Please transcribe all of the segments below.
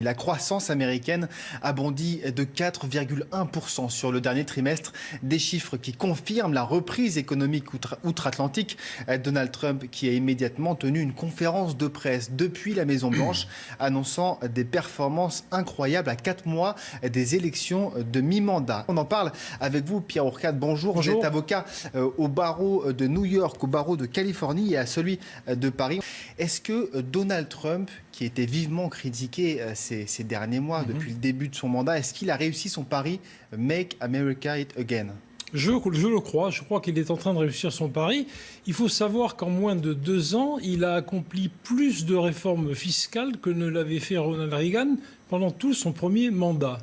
La croissance américaine a bondi de 4,1% sur le dernier trimestre, des chiffres qui confirment la reprise économique outre-Atlantique. Donald Trump qui a immédiatement tenu une conférence de presse depuis la Maison-Blanche, annonçant des performances incroyables à 4 mois des élections de mi-mandat. On en parle avec vous, Pierre Ourcade. Bonjour. Bonjour. Vous êtes avocat au barreau de New York, au barreau de Californie et à celui de Paris. Est-ce que Donald Trump, qui était vivement critiqué ces derniers mois, depuis le début de son mandat, est-ce qu'il a réussi son pari « Make America It Again » ? Je le crois. Je crois qu'il est en train de réussir son pari. Il faut savoir qu'en moins de 2 ans, il a accompli plus de réformes fiscales que ne l'avait fait Ronald Reagan pendant tout son premier mandat.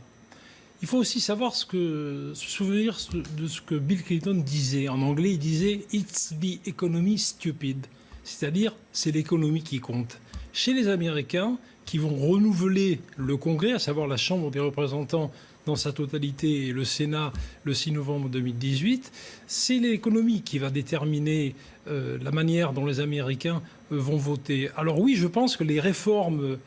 Il faut aussi se souvenir de ce que Bill Clinton disait. En anglais, il disait « It's the economy stupid », c'est-à-dire c'est l'économie qui compte. Chez les Américains, qui vont renouveler le Congrès, à savoir la Chambre des représentants dans sa totalité et le Sénat le 6 novembre 2018, c'est l'économie qui va déterminer la manière dont les Américains vont voter. Alors oui, je pense que les réformes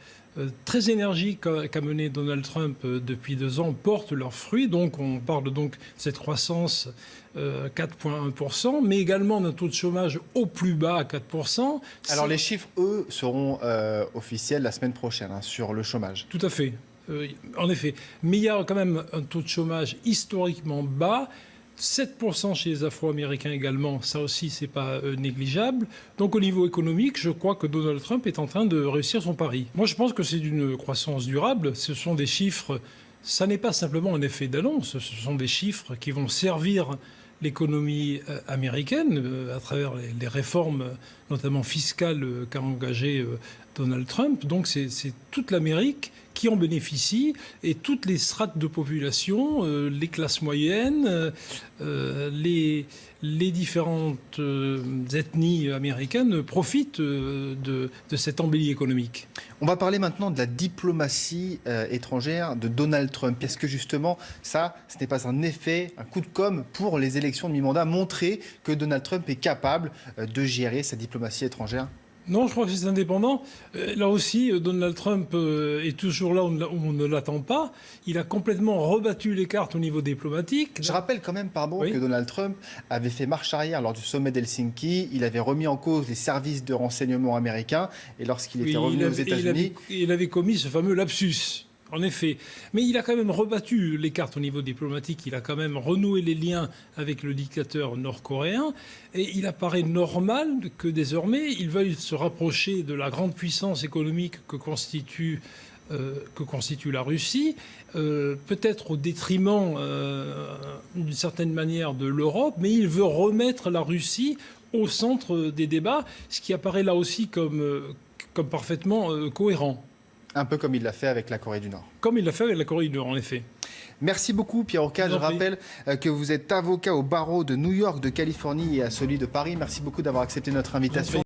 très énergiques qu'a mené Donald Trump depuis 2 ans portent leurs fruits. Donc on parle donc de cette croissance 4,1%, mais également d'un taux de chômage au plus bas à 4%. Alors les chiffres, eux, seront officiels la semaine prochaine sur le chômage. Tout à fait. En effet. Mais il y a quand même un taux de chômage historiquement bas. 7% chez les Afro-Américains également, ça aussi, c'est pas négligeable. Donc au niveau économique, je crois que Donald Trump est en train de réussir son pari. Moi, je pense que c'est d'une croissance durable. Ce sont des chiffres, ça n'est pas simplement un effet d'annonce, ce sont des chiffres qui vont servir l'économie américaine à travers les réformes, notamment fiscales, qu'a engagées Donald Trump. Donc c'est toute l'Amérique qui en bénéficie et toutes les strates de population, les classes moyennes, les différentes ethnies américaines profitent de cette embellie économique. On va parler maintenant de la diplomatie étrangère de Donald Trump. Est-ce que justement, ce n'est pas un effet, un coup de com' pour les élections de mi-mandat, montrer que Donald Trump est capable de gérer sa diplomatie étrangère ? Non, je crois que c'est indépendant. Là aussi, Donald Trump est toujours là où on ne l'attend pas. Il a complètement rebattu les cartes au niveau diplomatique. Je rappelle quand même, Oui. que Donald Trump avait fait marche arrière lors du sommet d'Helsinki. Il avait remis en cause les services de renseignement américains. Et lorsqu'il était revenu aux États-Unis... Il avait commis ce fameux lapsus. En effet. Mais il a quand même rebattu les cartes au niveau diplomatique. Il a quand même renoué les liens avec le dictateur nord-coréen. Et il apparaît normal que désormais, il veuille se rapprocher de la grande puissance économique que constitue la Russie, peut-être au détriment, d'une certaine manière, de l'Europe. Mais il veut remettre la Russie au centre des débats, ce qui apparaît là aussi comme parfaitement cohérent. Un peu comme il l'a fait avec la Corée du Nord. Comme il l'a fait avec la Corée du Nord, en effet. Merci beaucoup, Pierre Ourcade. Je rappelle que vous êtes avocat au barreau de New York, de Californie et à celui de Paris. Merci beaucoup d'avoir accepté notre invitation.